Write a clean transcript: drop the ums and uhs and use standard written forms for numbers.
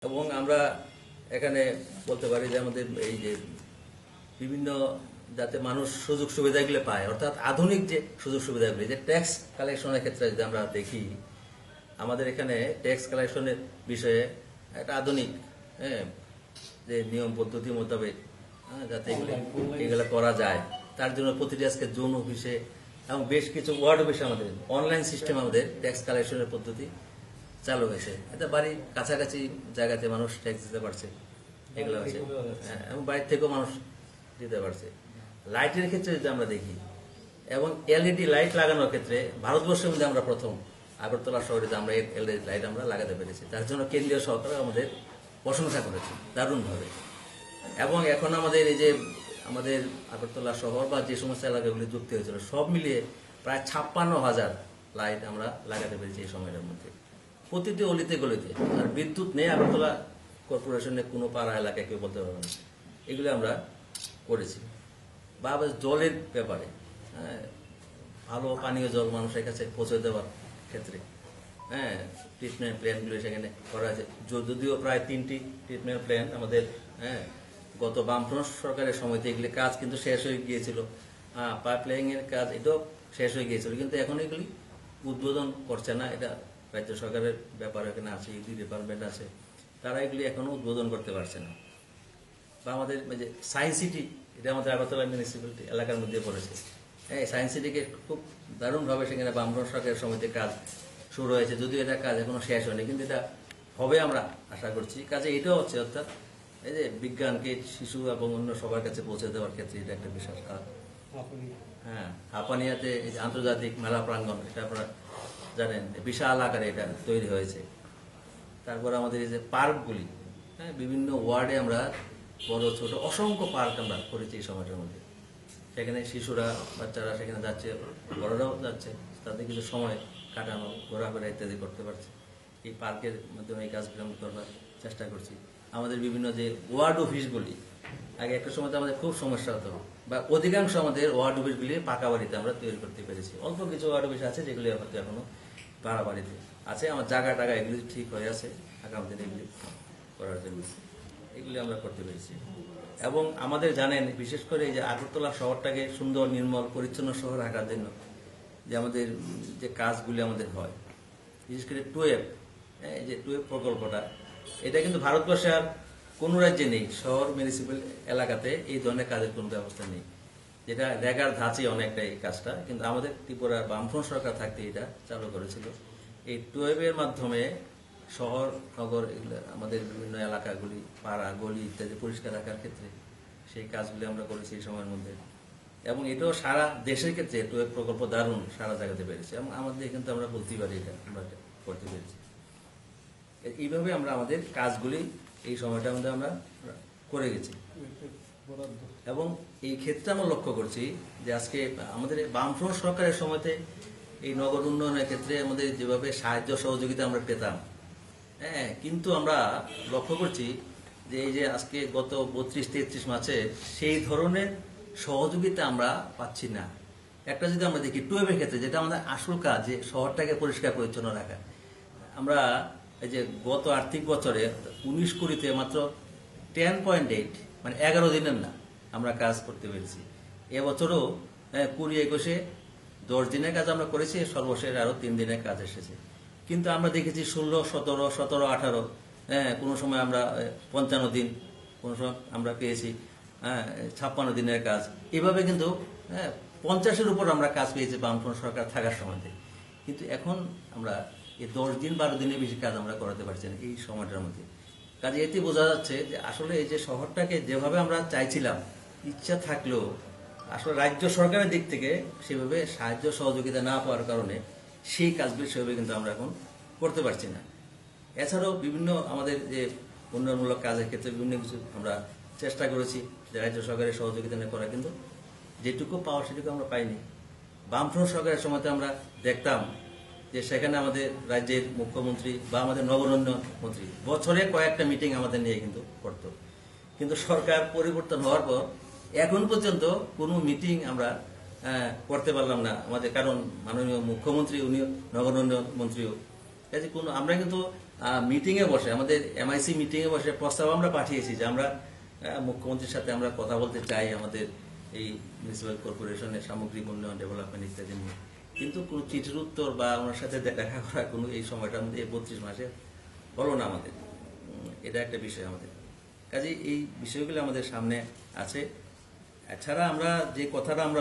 এবং আমরা এখানে বলতে পারি যে আমাদের এই যে বিভিন্ন যাতে মানুষ সুযোগ সুবিধাগুলো পায়, অর্থাৎ আধুনিক যে সুযোগ সুবিধাগুলি, যে ট্যাক্স কালেকশনের ক্ষেত্রে যদি আমরা দেখি, আমাদের এখানে ট্যাক্স কালেকশনের বিষয়ে একটা আধুনিক যে নিয়ম পদ্ধতি মোতাবেক যাতে এগুলো করা যায়, তার জন্য প্রতিটি আজকে জোন অফিসে এবং বেশ কিছু ওয়ার্ড অফিসে আমাদের অনলাইন সিস্টেম আমাদের ট্যাক্স কালেকশনের পদ্ধতি চালু হয়েছে। এটা বাড়ির কাছাকাছি জায়গাতে মানুষ ট্যাক্স দিতে পারছে, এগুলো হয়েছে, এবং বাইরে থেকেও মানুষ দিতে পারছে। লাইটের ক্ষেত্রে যদি আমরা দেখি, এবং এলইডি লাইট লাগানোর ক্ষেত্রে ভারতবর্ষের মধ্যে আমরা প্রথম আগরতলা শহরে যে আমরা এলইডি লাইট আমরা লাগাতে পেরেছি, তার জন্য কেন্দ্রীয় সরকার আমাদের প্রশংসা করেছে দারুণভাবে। এবং এখন আমাদের এই যে আমাদের আগরতলা শহর বা যে সমস্ত এলাকাগুলি যুক্ত হয়েছিল, সব মিলিয়ে প্রায় 56,000 লাইট আমরা লাগাতে পেরেছি এই সময়টার মধ্যে, প্রতিটি অলিতে গলিতে। আর বিদ্যুৎ নেই আগরতলা কর্পোরেশনের কোনো পাড়া এলাকায় কেউ বলতে পারবে না, এগুলো আমরা করেছি। বা জলের ব্যাপারে ভালো পানীয় জল মানুষের কাছে পৌঁছে দেওয়ার ক্ষেত্রে ট্রিটমেন্ট প্ল্যানগুলো সেখানে করা হয়েছে। যদিও প্রায় 3টি ট্রিটমেন্ট প্ল্যান আমাদের গত বামফ্রন্ট সরকারের সময়তে এগুলি কাজ কিন্তু শেষ হয়ে গিয়েছিল, পাইপ লাইনের কাজ এটাও শেষ হয়ে গিয়েছিল, কিন্তু এখন এগুলি উদ্বোধন করছে না। এটা রাজ্য সরকারের ব্যাপার, এখানে আছে ইডি ডিপার্টমেন্ট আছে, তারা এগুলি এখনো উদ্বোধন করতে পারছে না। বা আমাদের যে সায়েন্স সিটি, এটা আমাদের আগরতলা মিউনিসিপ্যালিটি এলাকার মধ্যে পড়েছে। সায়েন্স সিটিকে খুব দারুণভাবে সেখানে বামফ্রন্ট সরকারের সময়তে কাজ শুরু হয়েছে, যদিও এটা কাজ এখনো শেষ হয়নি, কিন্তু এটা হবে আমরা আশা করছি। কাজে এটাও হচ্ছে, অর্থাৎ এই যে বিজ্ঞানকে শিশু এবং অন্য সবার কাছে পৌঁছে দেওয়ার ক্ষেত্রে এটা একটা বিশাল কাজ। হাপানিয়াতে এই যে আন্তর্জাতিক মেলা প্রাঙ্গণ, এটা আপনারা জানেন বিশাল আকারে এটা তৈরি হয়েছে। তারপর আমাদের এই যে পার্কগুলি, বিভিন্ন ওয়ার্ডে আমরা বড় ছোট অসংখ্য পার্ক আমরা করেছি এই সময়টার মধ্যে। সেখানে শিশুরা বাচ্চারা সেখানে যাচ্ছে, বড়রাও যাচ্ছে, তাদের কিছু সময় কাটানো, ঘোরাফেরা ইত্যাদি করতে পারছে। এই পার্কের মাধ্যমে এই কাজগুলো আমরা করবার চেষ্টা করছি। আমাদের বিভিন্ন যে ওয়ার্ড অফিসগুলি, আগে একটা সময় আমাদের খুব সমস্যা হতো, বা অধিকাংশ আমাদের ওয়ার্ড অফিসগুলি পাকা বাড়িতে আমরা তৈরি করতে পেরেছি। অল্প কিছু ওয়ার্ড অফিস আছে যেগুলি হয়তো এখনো ভাড়া বাড়িতে আছে। আমার জায়গা টাকা এগুলি ঠিক হয়ে আছে, আগামী দিনে এগুলি করার জন্য এগুলি আমরা করতে পেরেছি। এবং আমাদের জানেন, বিশেষ করে এই যে আগরতলা শহরটাকে সুন্দর নির্মল পরিচ্ছন্ন শহর রাখার জন্য যে আমাদের যে কাজগুলি আমাদের হয়, বিশেষ করে টুয়েব, এই যে টুয়েব প্রকল্পটা, এটা কিন্তু ভারতবর্ষে আর কোনো রাজ্যে নেই। শহর মিউনিসিপ্যাল এলাকাতে এই ধরনের কাজের কোনো ব্যবস্থা নেই, যেটা রেগার ধাঁচে অনেকটা এই কাজটা, কিন্তু আমাদের ত্রিপুরার বামফ্রন্ট সরকার থাকতে এটা চালু করেছিল। এই টুয়েবের মাধ্যমে শহর নগর আমাদের বিভিন্ন এলাকাগুলি, পাড়া গলি ইত্যাদি পরিষ্কার রাখার ক্ষেত্রে সেই কাজগুলি আমরা করেছি এই সময়ের মধ্যে। এবং এটাও সারা দেশের ক্ষেত্রে টুয়েব প্রকল্প দারুণ সারা জায়গাতে পেরেছে, এবং আমাদের এখানে আমরা বলতেই পারি এটা আমরা করতে পেরেছি। এইভাবে আমরা আমাদের কাজগুলি এই সময়টার মধ্যে আমরা করে গেছি। এবং এই ক্ষেত্রে আমরা লক্ষ্য করছি যে আজকে আমাদের বামফ্রন্ট সরকারের সময়তে এই নগর উন্নয়নের ক্ষেত্রে আমাদের যেভাবে সাহায্য সহযোগিতা আমরা পেতাম, কিন্তু আমরা লক্ষ্য করছি যে এই যে আজকে গত 32-33 মাসে সেই ধরনের সহযোগিতা আমরা পাচ্ছি না। একটা যদি আমরা দেখি টুয়েবের ক্ষেত্রে, যেটা আমাদের আসল কাজ, যে শহরটাকে পরিষ্কার পরিচ্ছন্ন রাখা, আমরা এই যে গত আর্থিক বছরে 19 কোটিতে মাত্র 10.8, মানে 11 দিনের না আমরা কাজ করতে পেরেছি। এবছরও 20-21-এ 10 দিনের কাজ আমরা করেছি, সর্বশেষ আরো 3 দিনের কাজ এসেছে। কিন্তু আমরা দেখেছি 16, 17, 17, 18, কোনো সময় আমরা 55 দিন, কোনো সময় আমরা পেয়েছি 56 দিনের কাজ। এভাবে কিন্তু 50-এর উপর আমরা কাজ পেয়েছি বামফ্রন্ট সরকার থাকার সময়। কিন্তু এখন আমরা এই 10 দিন 12 দিনের বেশি কাজ আমরা করাতে পারছি না এই সময়টার মধ্যে। কাজে এতে বোঝা যাচ্ছে যে আসলে এই যে শহরটাকে যেভাবে আমরা চাইছিলাম, ইচ্ছা থাকলেও আসলে রাজ্য সরকারের দিক থেকে সেভাবে সাহায্য সহযোগিতা না পাওয়ার কারণে সেই কাজগুলি সেভাবে কিন্তু আমরা এখন করতে পারছি না। এছাড়াও বিভিন্ন আমাদের যে উন্নয়নমূলক কাজের ক্ষেত্রে বিভিন্ন কিছু আমরা চেষ্টা করেছি যে রাজ্য সরকারের সহযোগিতা না করা, কিন্তু যেটুকু পাওয়ার সেটুকু আমরা পাইনি। বামফ্রন্ট সরকারের সময়তে আমরা দেখতাম যে সেখানে আমাদের রাজ্যের মুখ্যমন্ত্রী বা আমাদের নগরোন্নয়ন মন্ত্রী বছরে কয়েকটা মিটিং আমাদের নিয়ে কিন্তু করত, কিন্তু সরকার পরিবর্তন হওয়ার পর এখন পর্যন্ত কোনো মিটিং আমরা করতে পারলাম না আমাদের, কারণ মাননীয় মুখ্যমন্ত্রী উনি নগরোন্নয়ন মন্ত্রীও, কাজে কোনো আমরা কিন্তু মিটিংয়ে বসে, আমাদের এমআইসি মিটিংয়ে বসে প্রস্তাব আমরা পাঠিয়েছি যে আমরা মুখ্যমন্ত্রীর সাথে আমরা কথা বলতে চাই আমাদের এই মিউনিসিপ্যাল কর্পোরেশনের সামগ্রিক উন্নয়ন ডেভেলপমেন্ট ইত্যাদি নিয়ে, কিন্তু কোনো চিঠির উত্তর বা ওনার সাথে দেখা করার কোনো এই সময়টার মধ্যে 32 মাসে হলো না আমাদের। এটা একটা বিষয় আমাদের কাজে, এই বিষয়গুলো আমাদের সামনে আছে। এছাড়া আমরা যে কথাটা আমরা